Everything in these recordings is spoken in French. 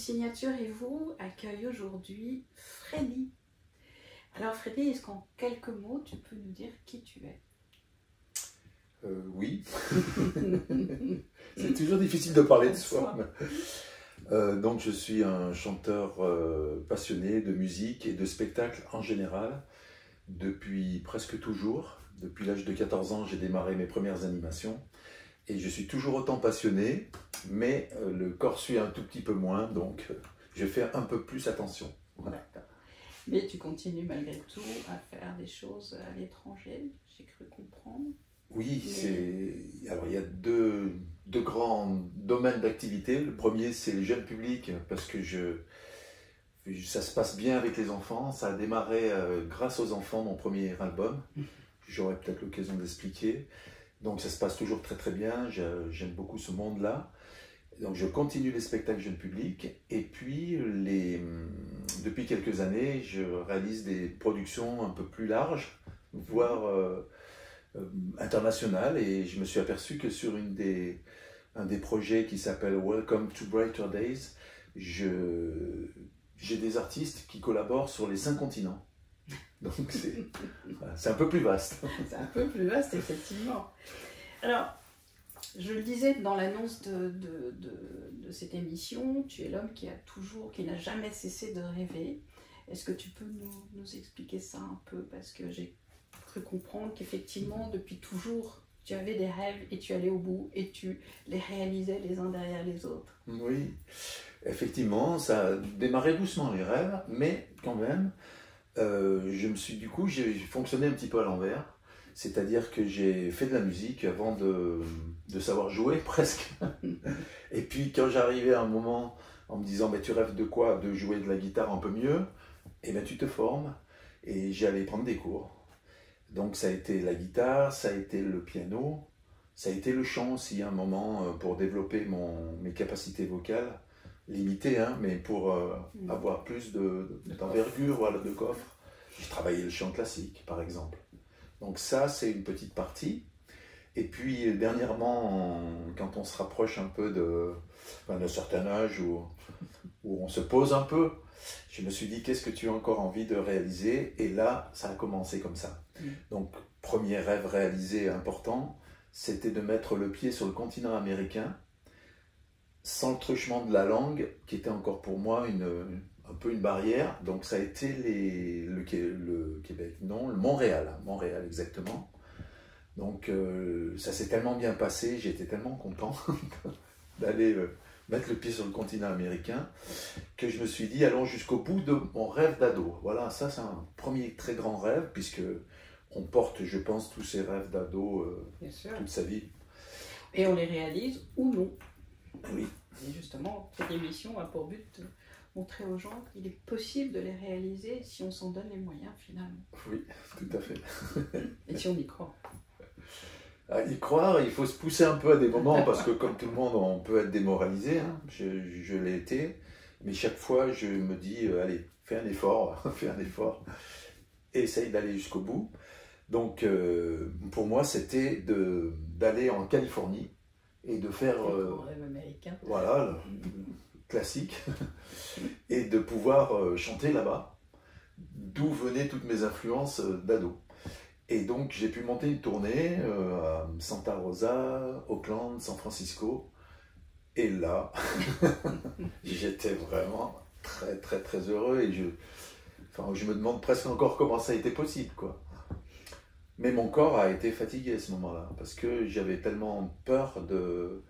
Signature et vous accueille aujourd'hui Freddy. Alors Freddy, est-ce qu'en quelques mots, tu peux nous dire qui tu es? Oui. C'est toujours difficile de parler de soi. Donc je suis un chanteur passionné de musique et de spectacle en général depuis presque toujours. Depuis l'âge de 14 ans, j'ai démarré mes premières animations et je suis toujours autant passionné, mais le corps suit un tout petit peu moins, donc je fais un peu plus attention. Voilà. Mais tu continues malgré tout à faire des choses à l'étranger, j'ai cru comprendre. Oui, alors il y a deux grands domaines d'activité. Le premier, c'est le jeune public, parce que ça se passe bien avec les enfants. Ça a démarré grâce aux enfants, mon premier album. J'aurai peut-être l'occasion d'expliquer. Donc ça se passe toujours très très bien. J'aime beaucoup ce monde-là. Donc je continue les spectacles jeune public. Et puis, depuis quelques années, je réalise des productions un peu plus larges, voire internationales. Et je me suis aperçu que sur un des projets qui s'appelle Welcome to Brighter Days, j'ai des artistes qui collaborent sur les 5 continents. Donc c'est un peu plus vaste. C'est un peu plus vaste, effectivement. Alors, je le disais dans l'annonce de cette émission, tu es l'homme qui n'a jamais cessé de rêver. Est-ce que tu peux nous expliquer ça un peu? Parce que j'ai cru comprendre qu'effectivement, depuis toujours, tu avais des rêves et tu allais au bout et tu les réalisais les uns derrière les autres. Oui, effectivement, ça a démarré doucement les rêves, mais quand même, j'ai fonctionné un petit peu à l'envers. C'est-à-dire que j'ai fait de la musique avant de savoir jouer presque. Et puis quand j'arrivais à un moment en me disant tu rêves de quoi? De jouer de la guitare un peu mieux, et bien tu te formes. Et j'allais prendre des cours. Donc ça a été la guitare, ça a été le piano, ça a été le chant aussi à un moment pour développer mes capacités vocales, limitées, hein, mais pour avoir plus d'envergure, voilà, de coffre. J'ai travaillé le chant classique par exemple. Donc ça, c'est une petite partie. Et puis dernièrement, quand on se rapproche un peu d'un certain âge où on se pose un peu, je me suis dit, qu'est-ce que tu as encore envie de réaliser? Et là, ça a commencé comme ça. Donc, premier rêve réalisé important, c'était de mettre le pied sur le continent américain, sans le truchement de la langue, qui était encore pour moi un peu une barrière. Donc ça a été le Québec, non, le Montréal exactement. Donc ça s'est tellement bien passé, j'étais tellement content d'aller mettre le pied sur le continent américain, que je me suis dit, allons jusqu'au bout de mon rêve d'ado. Voilà, ça c'est un premier très grand rêve, puisque on porte, je pense, tous ces rêves d'ado toute sa vie. Et on les réalise ou non. Oui. Et justement, cette émission a pour but de montrer aux gens qu'il est possible de les réaliser si on s'en donne les moyens finalement. Oui, tout à fait. Et si on y croit. À y croire, il faut se pousser un peu à des moments parce que comme tout le monde, on peut être démoralisé. Hein. Je l'ai été, mais chaque fois, je me dis, allez, fais un effort, fais un effort, et essaye d'aller jusqu'au bout. Donc, pour moi, c'était d'aller en Californie et de faire, rêve américain. voilà, classique, et de pouvoir chanter là-bas, d'où venaient toutes mes influences d'ado. Et donc j'ai pu monter une tournée à Santa Rosa, Oakland, San Francisco, et là, j'étais vraiment très très très heureux, et je me demande presque encore comment ça a été possible, quoi. Mais mon corps a été fatigué à ce moment-là, parce que j'avais tellement peur de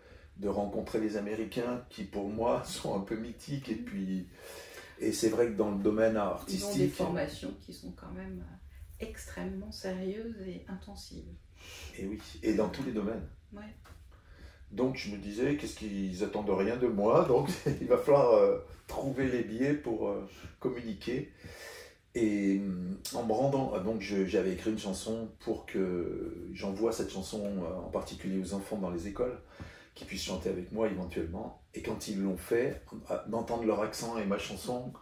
rencontrer les Américains qui pour moi sont un peu mythiques, et c'est vrai que dans le domaine artistique... Ils ont des formations qui sont quand même extrêmement sérieuses et intensives. Et oui, et dans tous les domaines. Ouais. Donc je me disais, qu'est-ce qu'ils attendent de rien de moi, donc il va falloir trouver les billets pour communiquer. Et en me rendant, donc j'avais écrit une chanson pour que j'envoie cette chanson en particulier aux enfants dans les écoles, qui puissent chanter avec moi éventuellement. Et quand ils l'ont fait, d'entendre leur accent et ma chanson,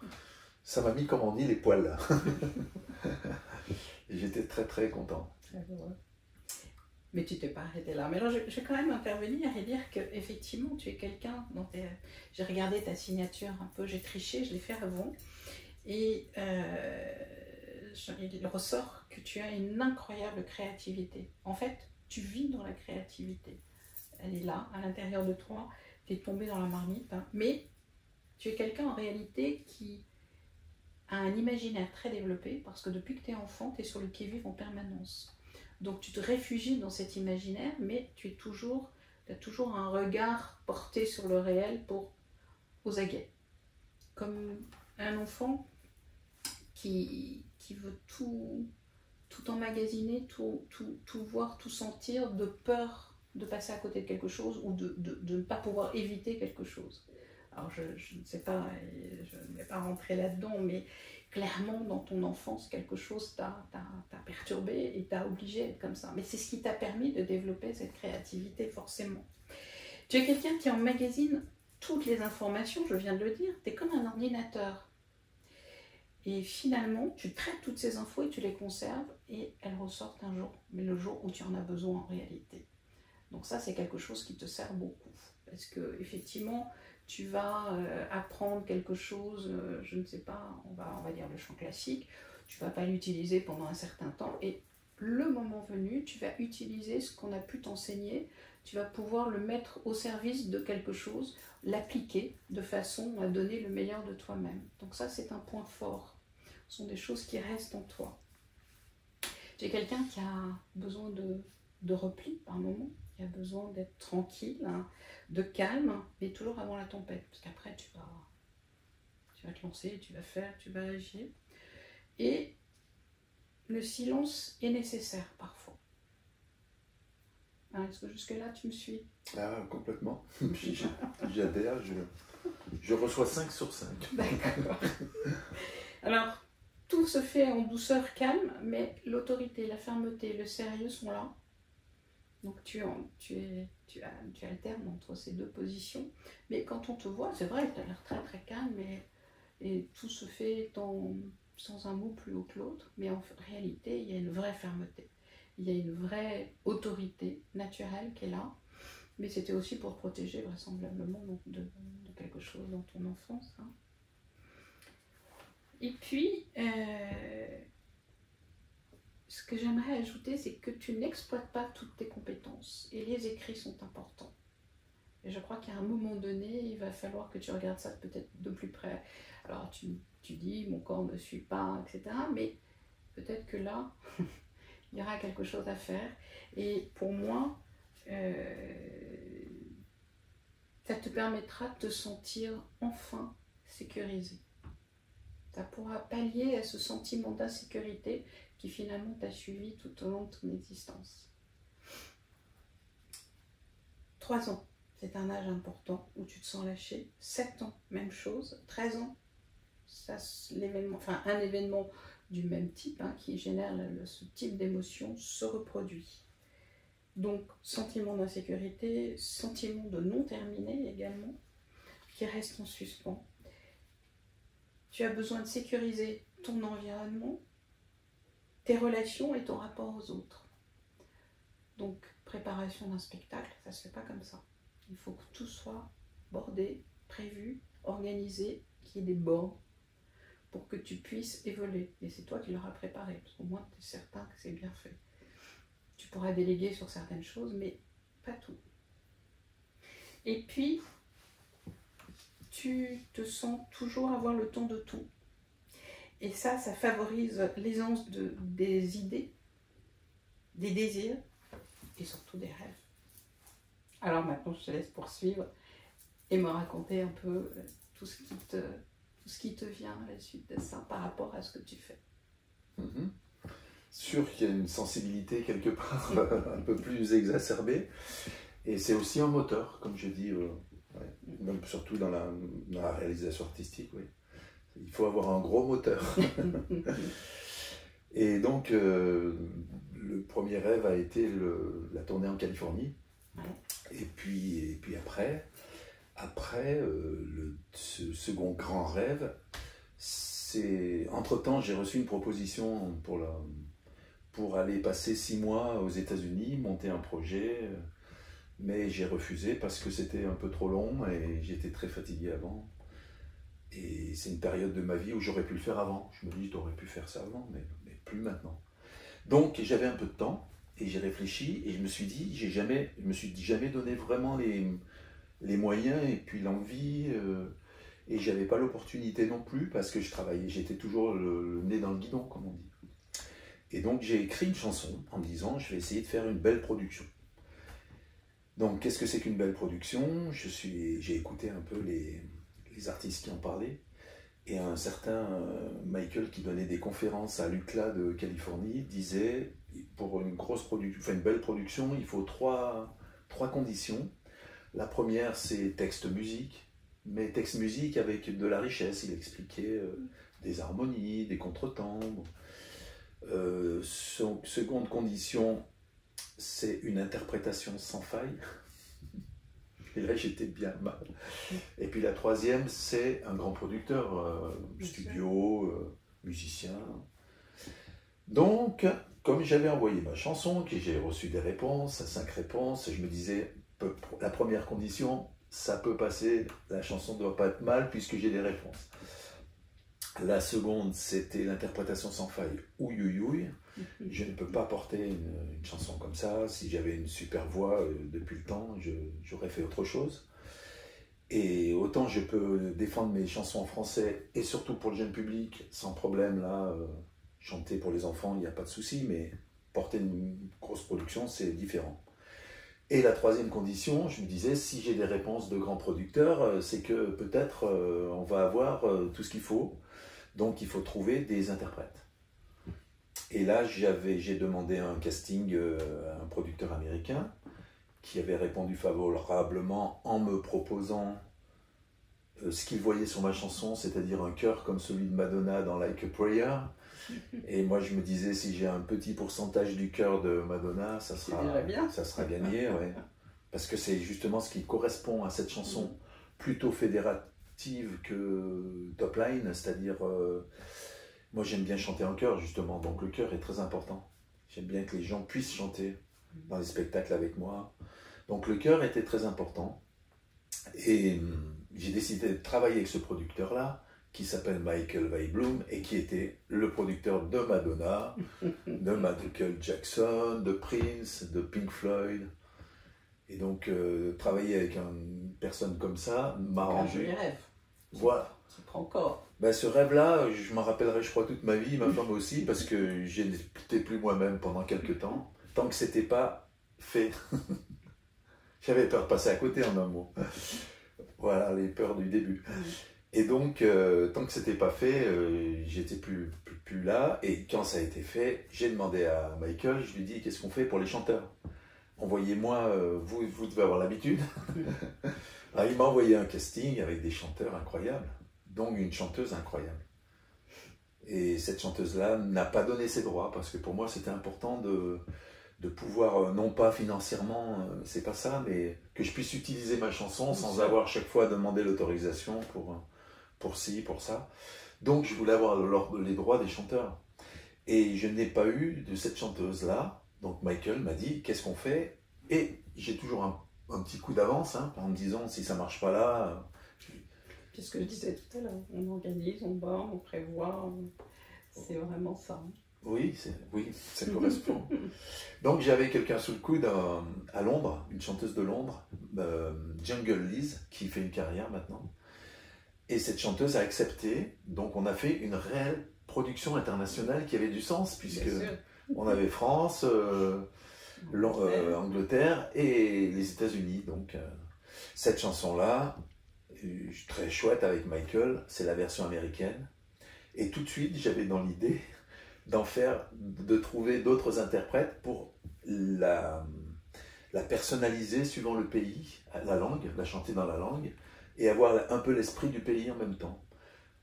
ça m'a mis, comme on dit, les poils. Et j'étais très très content. Mais tu t'es pas arrêté là. Mais alors, je vais quand même intervenir et dire que effectivement, tu es quelqu'un dont j'ai regardé ta signature un peu, j'ai triché, je l'ai fait avant. Et il ressort que tu as une incroyable créativité. En fait, tu vis dans la créativité. Elle est là, à l'intérieur de toi. Tu es tombé dans la marmite. Hein. Mais tu es quelqu'un en réalité qui a un imaginaire très développé parce que depuis que tu es enfant, tu es sur le qui-vive en permanence. Donc tu te réfugies dans cet imaginaire, mais tu as toujours un regard porté sur le réel aux aguets. Comme un enfant qui veut tout emmagasiner, tout voir, tout sentir, de peur de passer à côté de quelque chose ou de ne pas pouvoir éviter quelque chose. Alors je ne sais pas, je ne vais pas rentrer là-dedans, mais clairement dans ton enfance, quelque chose t'a perturbé et t'a obligé à être comme ça. Mais c'est ce qui t'a permis de développer cette créativité forcément. Tu es quelqu'un qui emmagasine toutes les informations, je viens de le dire, tu es comme un ordinateur. Et finalement, tu traites toutes ces infos et tu les conserves et elles ressortent un jour, mais le jour où tu en as besoin en réalité. Donc ça, c'est quelque chose qui te sert beaucoup. Parce que effectivement, tu vas apprendre quelque chose, je ne sais pas, on va dire le chant classique, tu ne vas pas l'utiliser pendant un certain temps et le moment venu, tu vas utiliser ce qu'on a pu t'enseigner, tu vas pouvoir le mettre au service de quelque chose, l'appliquer de façon à donner le meilleur de toi-même. Donc ça, c'est un point fort. Ce sont des choses qui restent en toi. Tu es quelqu'un qui a besoin de repli par moment, qui a besoin d'être tranquille, hein, de calme, mais toujours avant la tempête. Parce qu'après, tu vas te lancer, tu vas faire, tu vas agir. Et le silence est nécessaire parfois. Est-ce que jusque-là, tu me suis? Ah, complètement. J'adhère, je reçois 5 sur 5. D'accord. Alors, tout se fait en douceur, calme, mais l'autorité, la fermeté, le sérieux sont là. Donc tu alternes entre ces deux positions. Mais quand on te voit, c'est vrai que tu as l'air très très calme et tout se fait sans un mot plus haut que l'autre. Mais en réalité, il y a une vraie fermeté. Il y a une vraie autorité naturelle qui est là. Mais c'était aussi pour te protéger vraisemblablement de quelque chose dans ton enfance. Hein. Et puis, ce que j'aimerais ajouter, c'est que tu n'exploites pas toutes tes compétences. Et les écrits sont importants. Et je crois qu'à un moment donné, il va falloir que tu regardes ça peut-être de plus près. Alors tu dis, mon corps ne suit pas, etc. Mais peut-être que là, il y aura quelque chose à faire. Et pour moi, ça te permettra de te sentir enfin sécurisé. Ça pourra pallier à ce sentiment d'insécurité qui finalement t'a suivi tout au long de ton existence. 3 ans, c'est un âge important où tu te sens lâché. 7 ans, même chose. 13 ans, un événement du même type hein, qui génère ce type d'émotion se reproduit. Donc, sentiment d'insécurité, sentiment de non terminé également, qui reste en suspens. Tu as besoin de sécuriser ton environnement, tes relations et ton rapport aux autres. Donc, préparation d'un spectacle, ça ne se fait pas comme ça. Il faut que tout soit bordé, prévu, organisé, qu'il y ait des bornes pour que tu puisses évoluer. Et c'est toi qui l'auras préparé, parce qu'au moins tu es certain que c'est bien fait. Tu pourras déléguer sur certaines choses, mais pas tout. Et puis, tu te sens toujours avoir le temps de tout. Et ça favorise l'aisance des idées, des désirs et surtout des rêves. Alors maintenant, je te laisse poursuivre et me raconter un peu tout ce qui te vient à la suite de ça par rapport à ce que tu fais. Sûr qu'il y a une sensibilité quelque part un peu plus exacerbée. Et c'est aussi un moteur, comme je dis, même surtout dans la réalisation artistique. Oui. Il faut avoir un gros moteur. Et donc, le premier rêve a été la tournée en Californie. Ouais. Et puis après ce second grand rêve, c'est... Entre-temps, j'ai reçu une proposition pour aller passer 6 mois aux États-Unis, monter un projet. Mais j'ai refusé parce que c'était un peu trop long et j'étais très fatigué avant. Et c'est une période de ma vie où j'aurais pu le faire avant. Je me dis, j'aurais pu faire ça avant, mais plus maintenant. Donc j'avais un peu de temps et j'ai réfléchi et je me suis dit, je me suis jamais donné vraiment les moyens et puis l'envie. Et j'avais pas l'opportunité non plus parce que je travaillais, j'étais toujours le nez dans le guidon, comme on dit. Et donc j'ai écrit une chanson en me disant, je vais essayer de faire une belle production. Donc qu'est-ce que c'est qu'une belle production? J'ai écouté un peu les artistes qui en parlaient. Et un certain Michael qui donnait des conférences à l'UCLA de Californie disait, pour une grosse production, enfin une belle production, il faut trois conditions. La première, c'est texte-musique, mais texte-musique avec de la richesse. Il expliquait des harmonies, des contretemps. Seconde condition, c'est une interprétation sans faille. Et là, j'étais bien mal. Et puis la troisième, c'est un grand producteur, studio, musicien. Donc, comme j'avais envoyé ma chanson, que j'ai reçu des réponses, 5 réponses, je me disais, la première condition, ça peut passer, la chanson ne doit pas être mal puisque j'ai des réponses. La seconde, c'était l'interprétation sans faille, ouïouïouï. Je ne peux pas porter une chanson comme ça. Si j'avais une super voix depuis le temps, j'aurais fait autre chose. Et autant je peux défendre mes chansons en français, et surtout pour le jeune public, sans problème, là, chanter pour les enfants, il n'y a pas de souci, mais porter une grosse production, c'est différent. Et la troisième condition, je me disais, si j'ai des réponses de grands producteurs, c'est que peut-être on va avoir tout ce qu'il faut. Donc il faut trouver des interprètes. Et là, j'ai demandé un casting à un producteur américain qui avait répondu favorablement en me proposant ce qu'il voyait sur ma chanson, c'est-à-dire un chœur comme celui de Madonna dans Like a Prayer. Et moi, je me disais, si j'ai un petit pourcentage du chœur de Madonna, ça sera gagné. Ouais. Parce que c'est justement ce qui correspond à cette chanson, plutôt fédérative que top line, c'est-à-dire... moi, j'aime bien chanter en chœur, justement, donc le chœur est très important. J'aime bien que les gens puissent chanter dans les spectacles avec moi. Donc le chœur était très important. Et j'ai décidé de travailler avec ce producteur-là, qui s'appelle Michael Weibloom, et qui était le producteur de Madonna, de Michael Jackson, de Prince, de Pink Floyd. Et donc, travailler avec une personne comme ça m'a arrangé. Un rêve. Voilà. Ça prend encore. Ben, ce rêve-là, je m'en rappellerai, je crois, toute ma vie, ma femme aussi, parce que je n'étais plus moi-même pendant quelques temps, tant que c'était pas fait. J'avais peur de passer à côté, en un mot. Voilà, les peurs du début. Et donc, tant que c'était pas fait, j'étais plus là. Et quand ça a été fait, j'ai demandé à Michael, je lui dis, qu'est-ce qu'on fait pour les chanteurs? Envoyez-moi, vous devez avoir l'habitude. Alors, il m'a envoyé un casting avec des chanteurs incroyables, donc une chanteuse incroyable. Et cette chanteuse-là n'a pas donné ses droits, parce que pour moi, c'était important de pouvoir, non pas financièrement, c'est pas ça, mais que je puisse utiliser ma chanson sans avoir chaque fois à demander l'autorisation pour ci, pour ça. Donc, je voulais avoir les droits des chanteurs. Et je n'ai pas eu de cette chanteuse-là. Donc Michael m'a dit, qu'est-ce qu'on fait? Et j'ai toujours un petit coup d'avance, hein, en me disant, si ça ne marche pas là... C'est ce que je disais tout à l'heure, on organise, on borne, on prévoit, c'est vraiment ça. Oui, ça correspond. Donc j'avais quelqu'un sous le coude à Londres, une chanteuse de Londres, Jungle Liz, qui fait une carrière maintenant. Et cette chanteuse a accepté, donc on a fait une réelle production internationale qui avait du sens, puisque... On avait France, Angleterre et les États-Unis. Donc, cette chanson-là, très chouette avec Michael, c'est la version américaine. Et tout de suite, j'avais dans l'idée de trouver d'autres interprètes pour la personnaliser suivant le pays, la langue, la chanter dans la langue, et avoir un peu l'esprit du pays en même temps.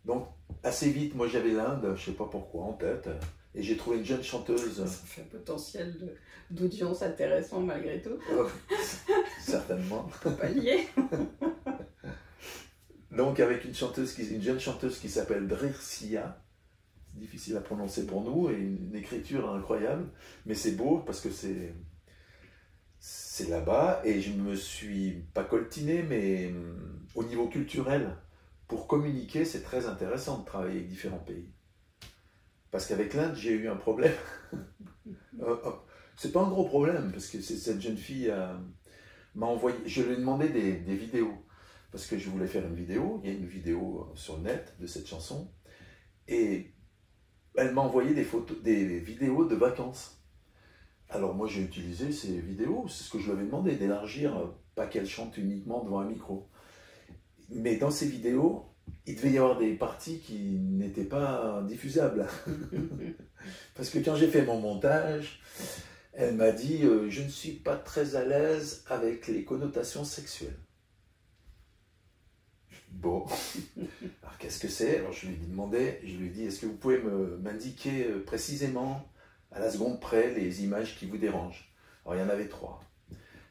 Donc, assez vite, moi j'avais l'Inde, je ne sais pas pourquoi, en tête. Et j'ai trouvé une jeune chanteuse. Ça fait un potentiel d'audience intéressant malgré tout. Certainement. Pas lié. Donc avec une jeune chanteuse qui s'appelle Drirsia, difficile à prononcer pour nous, et une écriture incroyable, mais c'est beau parce que c'est là-bas, et je me suis pas coltiné, mais au niveau culturel, pour communiquer, c'est très intéressant de travailler avec différents pays. Parce qu'avec l'Inde, j'ai eu un problème. C'est pas un gros problème, parce que cette jeune fille m'a envoyé, je lui ai demandé des vidéos, parce que je voulais faire une vidéo, il y a une vidéo sur le net de cette chanson, et elle m'a envoyé des vidéos de vacances. Alors moi j'ai utilisé ces vidéos, c'est ce que je lui avais demandé, d'élargir, pas qu'elle chante uniquement devant un micro. Mais dans ces vidéos, il devait y avoir des parties qui n'étaient pas diffusables. Parce que quand j'ai fait mon montage, elle m'a dit « Je ne suis pas très à l'aise avec les connotations sexuelles ». Bon, alors qu'est-ce que c'est? Alors je lui ai demandé, je lui ai dit « Est-ce que vous pouvez m'indiquer précisément, à la seconde près, les images qui vous dérangent ?» Alors il y en avait 3.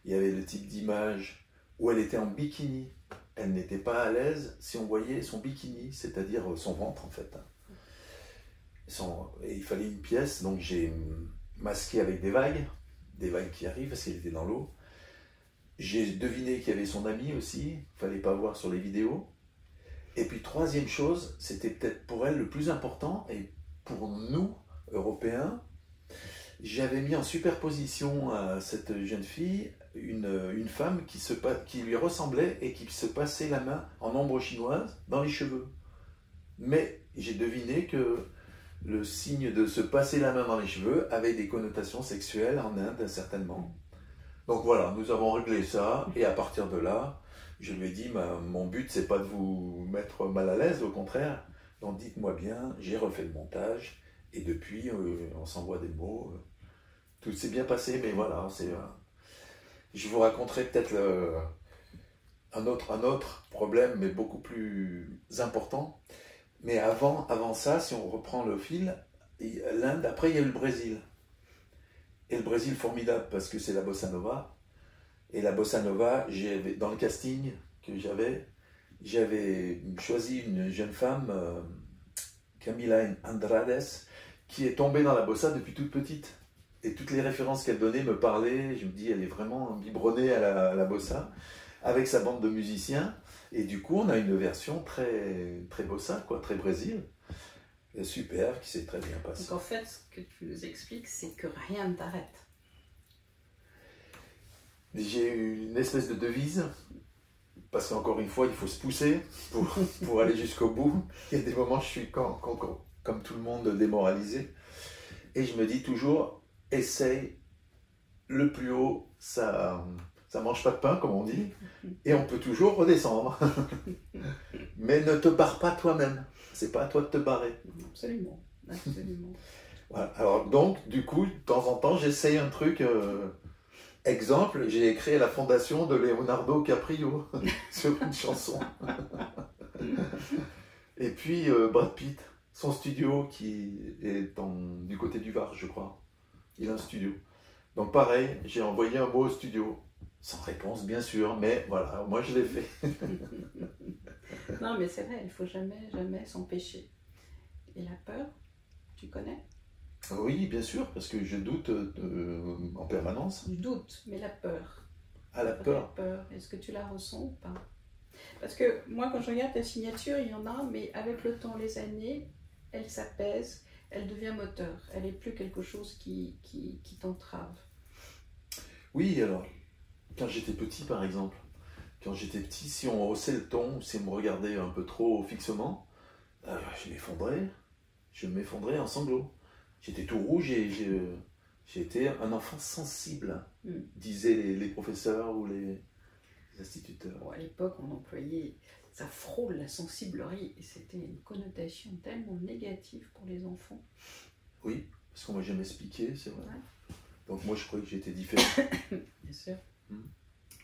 Il y avait le type d'image où elle était en bikini. Elle n'était pas à l'aise si on voyait son bikini, c'est-à-dire son ventre en fait. Et il fallait une pièce, donc j'ai masqué avec des vagues qui arrivent parce qu'elle était dans l'eau. J'ai deviné qu'il y avait son ami aussi, il ne fallait pas voir sur les vidéos. Et puis troisième chose, c'était peut-être pour elle le plus important, et pour nous, Européens, j'avais mis en superposition à cette jeune fille une femme qui lui ressemblait et qui se passait la main en ombre chinoise dans les cheveux. Mais j'ai deviné que le signe de se passer la main dans les cheveux avait des connotations sexuelles en Inde, certainement. Donc voilà, nous avons réglé ça, et à partir de là, je lui ai dit, mon but c'est pas de vous mettre mal à l'aise, au contraire, donc dites-moi bien, j'ai refait le montage, et depuis on s'envoie des mots, tout s'est bien passé, mais voilà, je vous raconterai peut-être un autre problème, mais beaucoup plus important. Mais avant ça, si on reprend le fil, l'Inde, après il y a eu le Brésil. Et le Brésil formidable parce que c'est la bossa nova. Et la bossa nova, dans le casting que j'avais choisi une jeune femme, Camila Andrades, qui est tombée dans la bossa depuis toute petite. Et toutes les références qu'elle donnait me parlaient. Je me dis, elle est vraiment biberonnée à la bossa, avec sa bande de musiciens. Et du coup, on a une version très, très bossa, quoi, très Brésil. Et super, qui s'est très bien passée. Donc en fait, ce que tu nous expliques, c'est que rien ne t'arrête. J'ai eu une espèce de devise, parce qu'encore une fois, il faut se pousser pour aller jusqu'au bout. Il y a des moments, je suis comme tout le monde démoralisé. Et je me dis toujours, essaye le plus haut, ça mange pas de pain, comme on dit, et on peut toujours redescendre. Mais ne te barre pas toi-même. C'est pas à toi de te barrer. Absolument, absolument. Voilà. Alors donc, du coup, de temps en temps, j'essaye un truc. Exemple, j'ai créé la fondation de Leonardo Caprio sur une chanson. Et puis Brad Pitt, son studio qui est du côté du Var, je crois. Il a un studio. Donc pareil, j'ai envoyé un mot au studio. Sans réponse, bien sûr, mais voilà, moi je l'ai fait. Non, mais c'est vrai, il ne faut jamais, jamais s'empêcher. Et la peur, tu connais? Oui, bien sûr, parce que je doute en permanence. Je doute, mais la peur. Ah, la peur. Est-ce que tu la ressens ou pas? Parce que moi, quand je regarde ta signature, il y en a, mais avec le temps, les années, elle s'apaise, elle devient moteur. Elle n'est plus quelque chose qui t'entrave. Oui, alors, quand j'étais petit, par exemple, si on haussait le ton, si on me regardait un peu trop fixement, je m'effondrais en sanglots. J'étais tout rouge et j'étais un enfant sensible, disaient les professeurs ou les instituteurs. Bon, à l'époque, on employait, ça frôle la sensiblerie, et c'était une connotation tellement négative pour les enfants. Oui, parce qu'on m'a jamais expliqué, c'est vrai. Ouais. Donc moi, je croyais que j'étais différent. Bien sûr.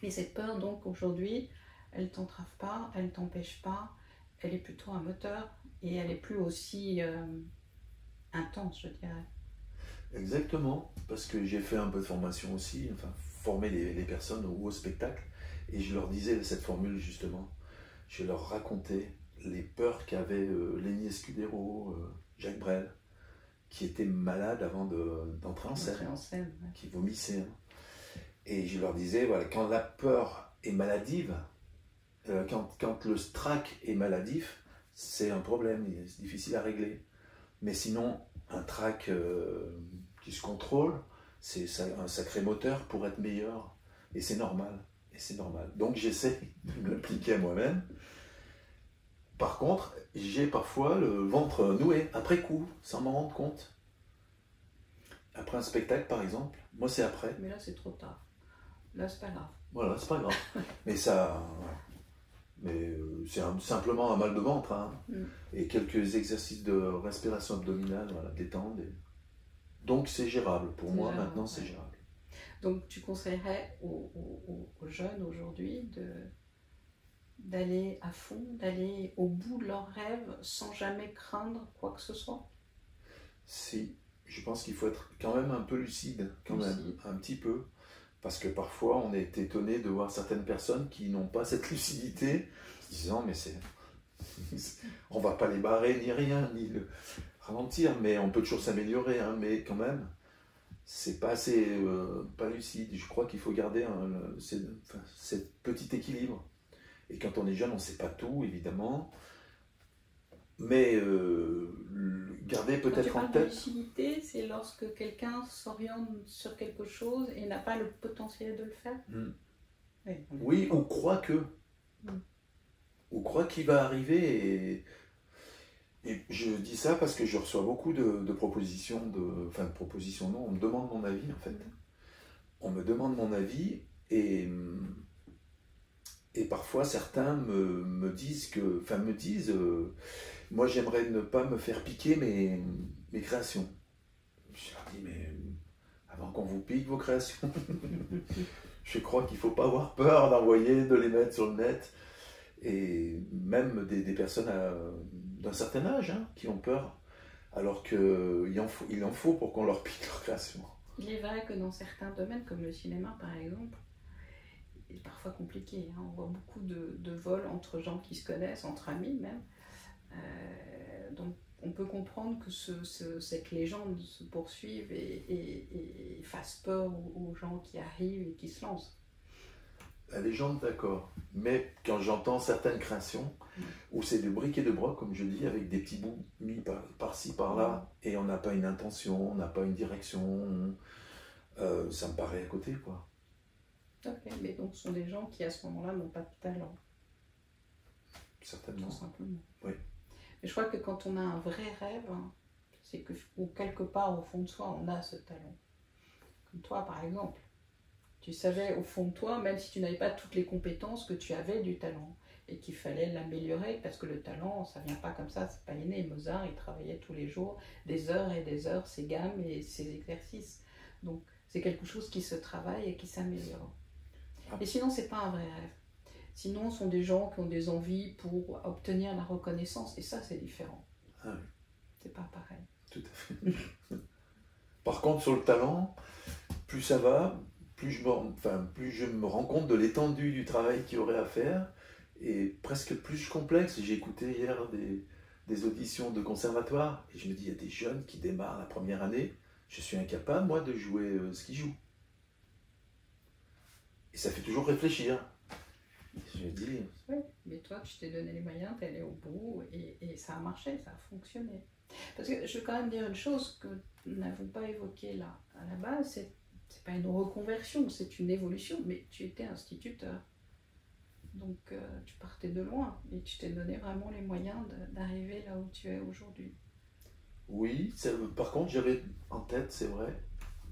Et cette peur, donc, aujourd'hui, elle ne t'entrave pas, elle ne t'empêche pas, elle est plutôt un moteur, et elle n'est plus aussi intense, je dirais. Exactement, parce que j'ai fait un peu de formation aussi, enfin, former les personnes au spectacle, et je leur disais cette formule justement, je leur racontais les peurs qu'avait Lenny Escudero, Jacques Brel, qui était malade avant d'entrer en scène, Ouais. qui vomissait. Hein. Et je leur disais, voilà, quand la peur est maladive, quand le trac est maladif, c'est un problème, c'est difficile à régler. Mais sinon, un trac qui se contrôle, c'est un sacré moteur pour être meilleur. Et c'est normal. Et c'est normal. Donc j'essaie de l'appliquer à moi-même. Par contre, j'ai parfois le ventre noué, après coup, sans m'en rendre compte. Après un spectacle, par exemple. Moi, c'est après. Mais là, c'est trop tard. Là, c'est pas grave. Voilà, c'est pas grave. Mais ça... Mais c'est simplement un mal de ventre. Hein. Et quelques exercices de respiration abdominale, voilà, détendre. Donc c'est gérable. Pour moi, gérable, maintenant, c'est gérable. Donc tu conseillerais aux jeunes aujourd'hui d'aller à fond, d'aller au bout de leurs rêves sans jamais craindre quoi que ce soit? Si, je pense qu'il faut être quand même un peu lucide, même, un petit peu. Parce que parfois, on est étonné de voir certaines personnes qui n'ont pas cette lucidité, disant, mais on va pas les barrer, ni rien, ni le ralentir, mais on peut toujours s'améliorer, hein, mais quand même, c'est pas assez, pas lucide. Je crois qu'il faut garder cet petit équilibre. Et quand on est jeune, on ne sait pas tout, évidemment, mais garder peut-être en tête... La lucidité, c'est lorsque quelqu'un s'oriente sur quelque chose et n'a pas le potentiel de le faire. Oui, ou croit que. Ou croit qu'il va arriver. Et je dis ça parce que je reçois beaucoup de propositions, enfin de propositions non, on me demande mon avis en fait. On me demande mon avis et parfois certains me disent que, enfin me disent, moi j'aimerais ne pas me faire piquer mes créations. Je leur dis mais avant qu'on vous pique vos créations, je crois qu'il ne faut pas avoir peur d'envoyer, de les mettre sur le net. Et même des personnes d'un certain âge hein, qui ont peur, alors qu'il en faut pour qu'on leur pique leur création. Il est vrai que dans certains domaines, comme le cinéma par exemple, il est parfois compliqué. Hein. On voit beaucoup de vols entre gens qui se connaissent, entre amis même. Donc on peut comprendre que cette légende se poursuive et fasse peur aux gens qui arrivent et qui se lancent. La légende, d'accord. Mais quand j'entends certaines créations, où c'est de briques et de broc, comme je dis, avec des petits bouts mis par-ci, par-là, et on n'a pas une intention, on n'a pas une direction, ça me paraît à côté, quoi. Ok, mais donc ce sont des gens qui, à ce moment-là, n'ont pas de talent. Certainement. Tout simplement. Oui. Mais je crois que quand on a un vrai rêve, c'est que, ou quelque part, au fond de soi, on a ce talent. Comme toi, par exemple. Tu savais au fond de toi, même si tu n'avais pas toutes les compétences, que tu avais du talent et qu'il fallait l'améliorer parce que le talent, ça vient pas comme ça, c'est pas inné. Mozart, il travaillait tous les jours, des heures et des heures, ses gammes et ses exercices. Donc c'est quelque chose qui se travaille et qui s'améliore. Et sinon, c'est pas un vrai rêve. Sinon, ce sont des gens qui ont des envies pour obtenir la reconnaissance et ça, c'est différent. Ah oui. C'est pas pareil. Tout à fait. Par contre, sur le talent, plus ça va, plus je me rends compte de l'étendue du travail qu'il y aurait à faire et presque plus complexe. J'ai écouté hier des auditions de conservatoire et je me dis, il y a des jeunes qui démarrent la première année, je suis incapable, moi, de jouer ce qu'ils jouent. Et ça fait toujours réfléchir. Je me dis... Oui, mais toi, tu t'es donné les moyens, tu es allé au bout et ça a marché, ça a fonctionné. Parce que je veux quand même dire une chose que nous n'avons pas évoquée là. À la base, c'est pas une reconversion, c'est une évolution, mais tu étais instituteur. Donc tu partais de loin et tu t'es donné vraiment les moyens d'arriver là où tu es aujourd'hui. Oui, par contre j'avais en tête, c'est vrai,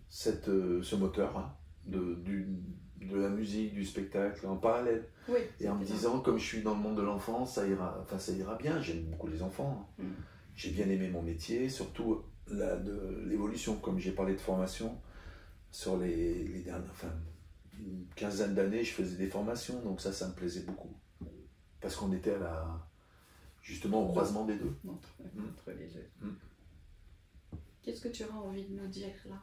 ce moteur hein, de la musique, du spectacle en parallèle. Oui, et en me disant, comme je suis dans le monde de l'enfance, ça ira bien, j'aime beaucoup les enfants. Hein. J'ai bien aimé mon métier, surtout de l'évolution, comme j'ai parlé de formation. Sur les dernières, une quinzaine d'années, je faisais des formations, donc ça me plaisait beaucoup. Parce qu'on était justement au croisement des deux. Entre les deux. Qu'est-ce que tu auras envie de nous dire là?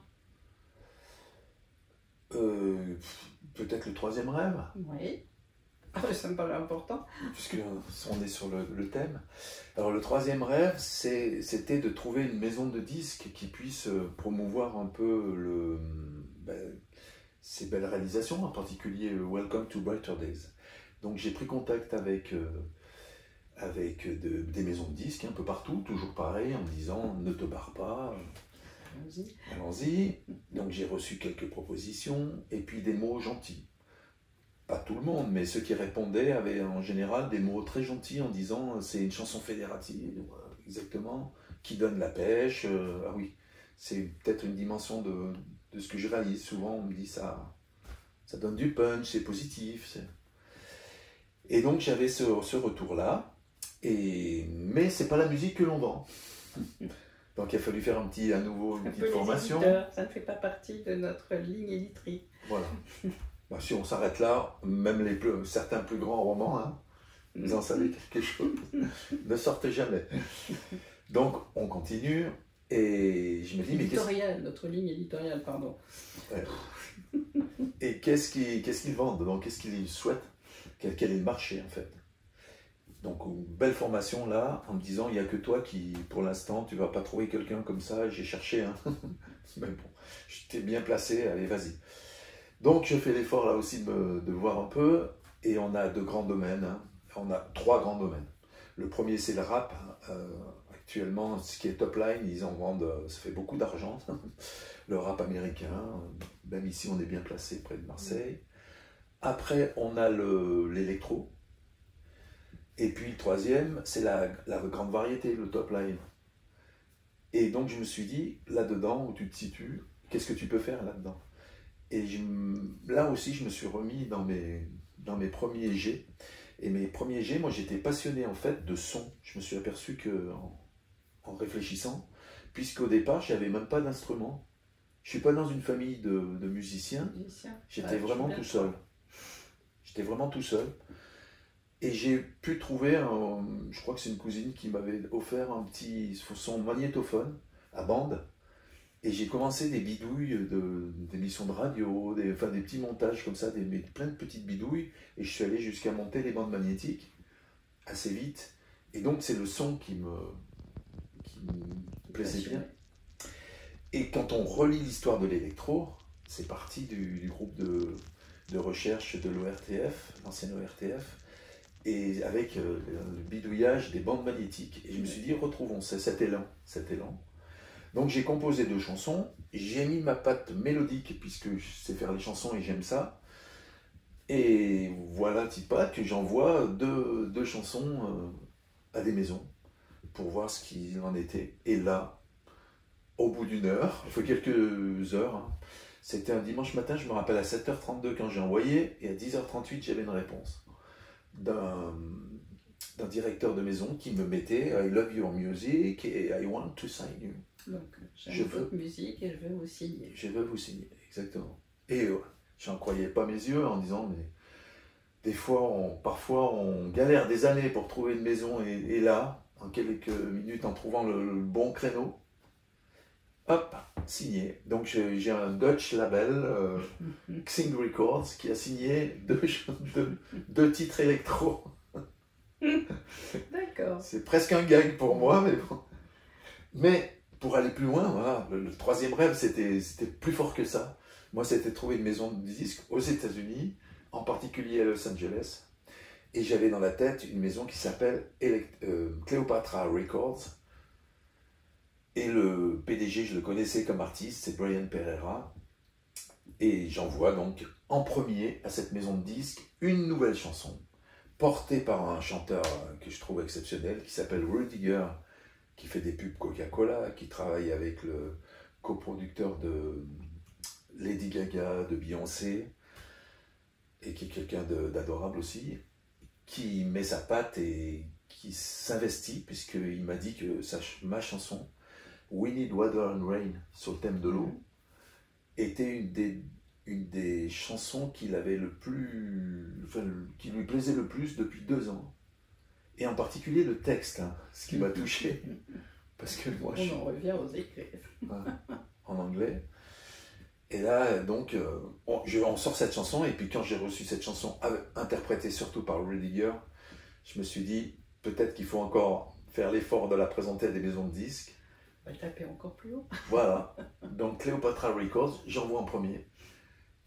Peut-être le troisième rêve. Oui. Ah, ça me paraît important. Puisqu'on est sur le thème. Alors le troisième rêve, c'était de trouver une maison de disques qui puisse promouvoir un peu ces belles réalisations, en particulier Welcome to Brighter Days. Donc j'ai pris contact avec des maisons de disques un peu partout, toujours pareil, en me disant ne te barre pas, Allons-y. allons-y. Donc j'ai reçu quelques propositions et puis des mots gentils. Pas tout le monde, mais ceux qui répondaient avaient en général des mots très gentils en disant c'est une chanson fédérative, exactement, qui donne la pêche. Ah oui, c'est peut-être une dimension de ce que je réalise. Souvent on me dit ça donne du punch, c'est positif. Et donc j'avais ce retour-là, mais c'est pas la musique que l'on vend. Donc il a fallu faire une petite formation. Ça ne fait pas partie de notre ligne éditrice. Voilà. Bah, si on s'arrête là, même certains plus grands romans, hein, vous en savez quelque chose, ne sortent jamais. Donc on continue et je me dis notre ligne éditoriale, pardon. Ouais. Et qu'est-ce qu'ils vendent? Donc qu'est-ce qu'ils souhaitent? Quel est le marché en fait? Donc une belle formation là, en me disant il n'y a que toi qui, pour l'instant, tu ne vas pas trouver quelqu'un comme ça, j'ai cherché, hein. Mais bon, j'étais bien placé, allez vas-y. Donc je fais l'effort là aussi de voir un peu, et on a de grands domaines, hein. On a 3 grands domaines. Le premier c'est le rap, actuellement ce qui est top line, ils en vendent, ça fait beaucoup d'argent, le rap américain, même ici on est bien placé près de Marseille. Après on a l'électro, et puis le troisième c'est la grande variété, le top line. Et donc je me suis dit, là-dedans où tu te situes, qu'est-ce que tu peux faire là-dedans? Et là aussi, je me suis remis dans mes premiers jets. Et mes premiers jets, moi j'étais passionné en fait de son. Je me suis aperçu en réfléchissant, puisqu'au départ, je n'avais même pas d'instrument. Je ne suis pas dans une famille de musiciens. J'étais vraiment tout seul. J'étais vraiment tout seul. Et j'ai pu trouver, je crois que c'est une cousine qui m'avait offert son magnétophone à bande. Et j'ai commencé des bidouilles d'émissions de radio, des petits montages comme ça, plein de petites bidouilles. Et je suis allé jusqu'à monter les bandes magnétiques assez vite. Et donc c'est le son qui me plaisait bien. Et quand on relit l'histoire de l'électro, c'est parti du groupe de recherche de l'ORTF, l'ancienne ORTF, et avec le bidouillage des bandes magnétiques. Et je me suis dit, retrouvons cet élan. Donc j'ai composé 2 chansons, j'ai mis ma patte mélodique puisque je sais faire les chansons et j'aime ça. Et voilà, petite patte, que j'envoie 2 chansons à des maisons pour voir ce qu'il en était. Et là, au bout d'1 heure, il faut quelques heures, hein, c'était un dimanche matin, je me rappelle à 7h32 quand j'ai envoyé, et à 10h38 j'avais une réponse d'un directeur de maison qui me mettait I love your music et I want to sign you. Donc, j'aime votre musique et je veux vous signer. Je veux vous signer, exactement. Et j'en croyais pas mes yeux en disant, mais des fois, parfois, on galère des années pour trouver une maison et là, en quelques minutes, en trouvant le bon créneau, hop, signé. Donc j'ai un Dutch label, Xing Records, qui a signé 2 titres électro. D'accord. C'est presque un gag pour moi, mais bon. Mais pour aller plus loin, voilà, le troisième rêve, c'était plus fort que ça. Moi, c'était de trouver une maison de disques aux États-Unis, en particulier à Los Angeles. Et j'avais dans la tête une maison qui s'appelle Cleopatra Records. Et le PDG, je le connaissais comme artiste, c'est Brian Pereira. Et j'envoie donc en premier à cette maison de disques une nouvelle chanson, portée par un chanteur que je trouve exceptionnel, qui s'appelle Rudiger, qui fait des pubs Coca-Cola, qui travaille avec le coproducteur de Lady Gaga, de Beyoncé, et qui est quelqu'un d'adorable aussi, qui met sa patte et qui s'investit, puisqu'il m'a dit que ma chanson, We Need Water and Rain, sur le thème de l'eau, était une des chansons qui lui plaisait le plus depuis 2 ans. Et en particulier le texte, hein, ce qui m'a touché. Parce que moi, on en revient aux écrits. En anglais. Et là, donc, on sort cette chanson, et puis quand j'ai reçu cette chanson, interprétée surtout par Rudiger, je me suis dit, peut-être qu'il faut encore faire l'effort de la présenter à des maisons de disques. On va taper encore plus haut. Voilà. Donc, Cleopatra Records, j'envoie en premier.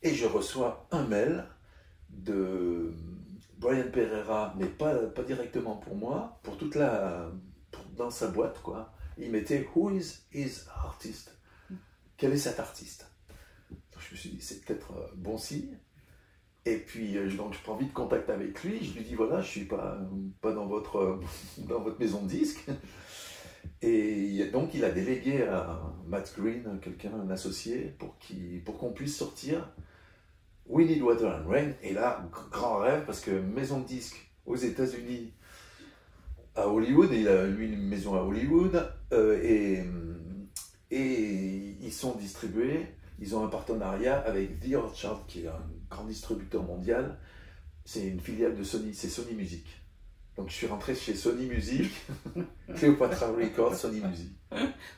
Et je reçois un mail de Brian Pereira, mais pas directement pour moi, pour toute dans sa boîte, quoi. Il mettait Who is his artist? Quel est cet artiste? Donc, je me suis dit, c'est peut-être bon signe. Et puis, donc, je prends vite contact avec lui. Je lui dis, voilà, je ne suis pas dans votre maison de disques. Et donc, il a délégué à Matt Green, un associé, pour qu'on puisse sortir We Need Water and Rain. Et là, grand rêve, parce que maison de disques aux États-Unis, à Hollywood, il a lui une maison à Hollywood, et ils sont distribués. Ils ont un partenariat avec The Orchard, qui est un grand distributeur mondial. C'est une filiale de Sony, c'est Sony Music. Donc je suis rentré chez Sony Music, Cleopatra Records, Sony Music.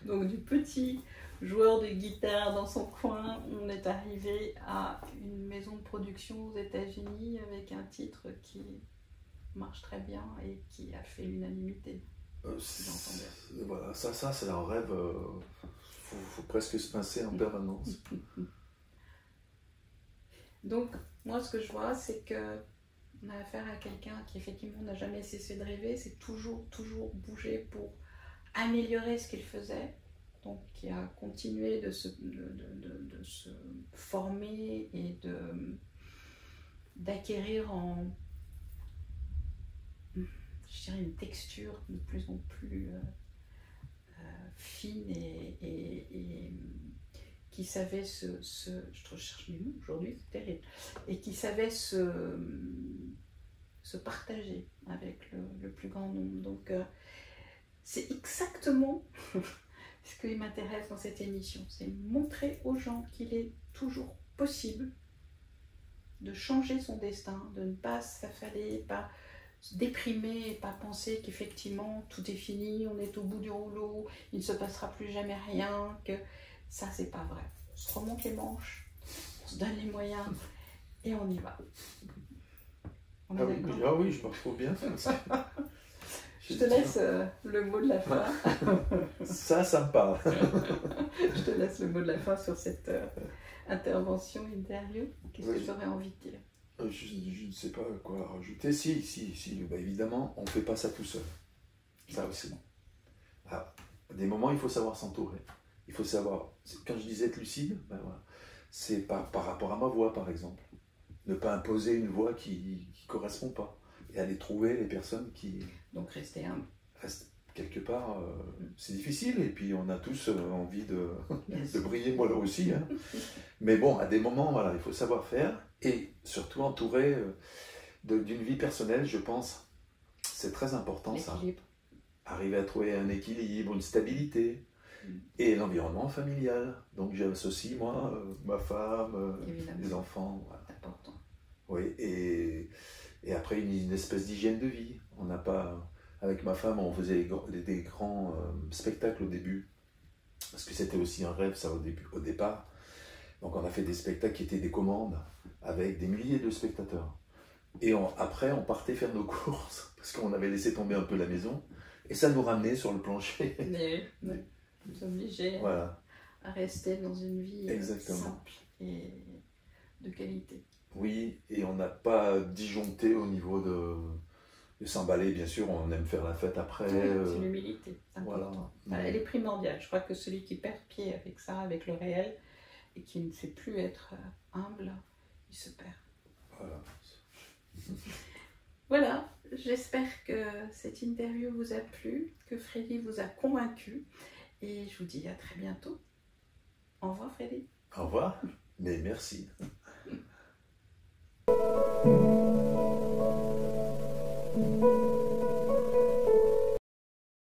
Donc du petit joueur de guitare dans son coin, on est arrivé à une maison de production aux États-Unis avec un titre qui marche très bien et qui a fait l'unanimité. Voilà, ça c'est un rêve. Faut presque se pincer en permanence. Donc, moi, ce que je vois, c'est que on a affaire à quelqu'un qui, effectivement, n'a jamais cessé de rêver, c'est toujours bouger pour améliorer ce qu'il faisait. Donc, qui a continué de se former et d'acquérir je dirais, une texture de plus en plus fine et qui savait je cherche mes mots aujourd'hui, c'est terrible, et qui savait se partager avec le plus grand nombre. Donc c'est exactement ce qui m'intéresse dans cette émission, c'est montrer aux gens qu'il est toujours possible de changer son destin, de ne pas s'affaler, pas se déprimer et pas penser qu'effectivement tout est fini, on est au bout du rouleau, il ne se passera plus jamais rien, que ça c'est pas vrai. On se remonte les manches, on se donne les moyens et on y va. On est d'accord ? Oui, je me retrouve bien. Je te laisse le mot de la fin. Ça me parle. Je te laisse le mot de la fin sur cette intervention, interview. Qu'est-ce que tu aurais envie de dire ? Je ne sais pas quoi rajouter. Si, bah évidemment, on ne fait pas ça tout seul. Ça aussi. À des moments, il faut savoir s'entourer. Il faut savoir, quand je disais être lucide, ben voilà, c'est par rapport à ma voix, par exemple. Ne pas imposer une voix qui ne correspond pas. Et aller trouver les personnes qui... Donc rester humble. Quelque part, c'est difficile, et puis on a tous envie de briller, moi là aussi. Hein. Mais bon, à des moments, voilà, il faut savoir faire, et surtout entouré d'une vie personnelle, je pense, c'est très important ça. Arriver à trouver un équilibre, une stabilité, et l'environnement familial. Donc j'associe, moi, ma femme, les enfants. Voilà. C'est important. Oui, et après une espèce d'hygiène de vie. On n'a pas... Avec ma femme, on faisait des grands spectacles au début, parce que c'était aussi un rêve, ça, au départ. Donc on a fait des spectacles qui étaient des commandes, avec des milliers de spectateurs. Et après, on partait faire nos courses, parce qu'on avait laissé tomber un peu la maison, et ça nous ramenait sur le plancher. Mais nous sommes obligés voilà. à rester dans une vie Exactement. simple et de qualité. Oui, et on n'a pas disjoncté au niveau de s'emballer, bien sûr, on aime faire la fête après. C'est l'humilité, c'est important. Voilà. Elle est primordiale. Je crois que celui qui perd pied avec ça, avec le réel, et qui ne sait plus être humble, il se perd. Voilà. Voilà, j'espère que cette interview vous a plu, que Freddy vous a convaincu, et je vous dis à très bientôt. Au revoir Freddy. Au revoir, mais merci.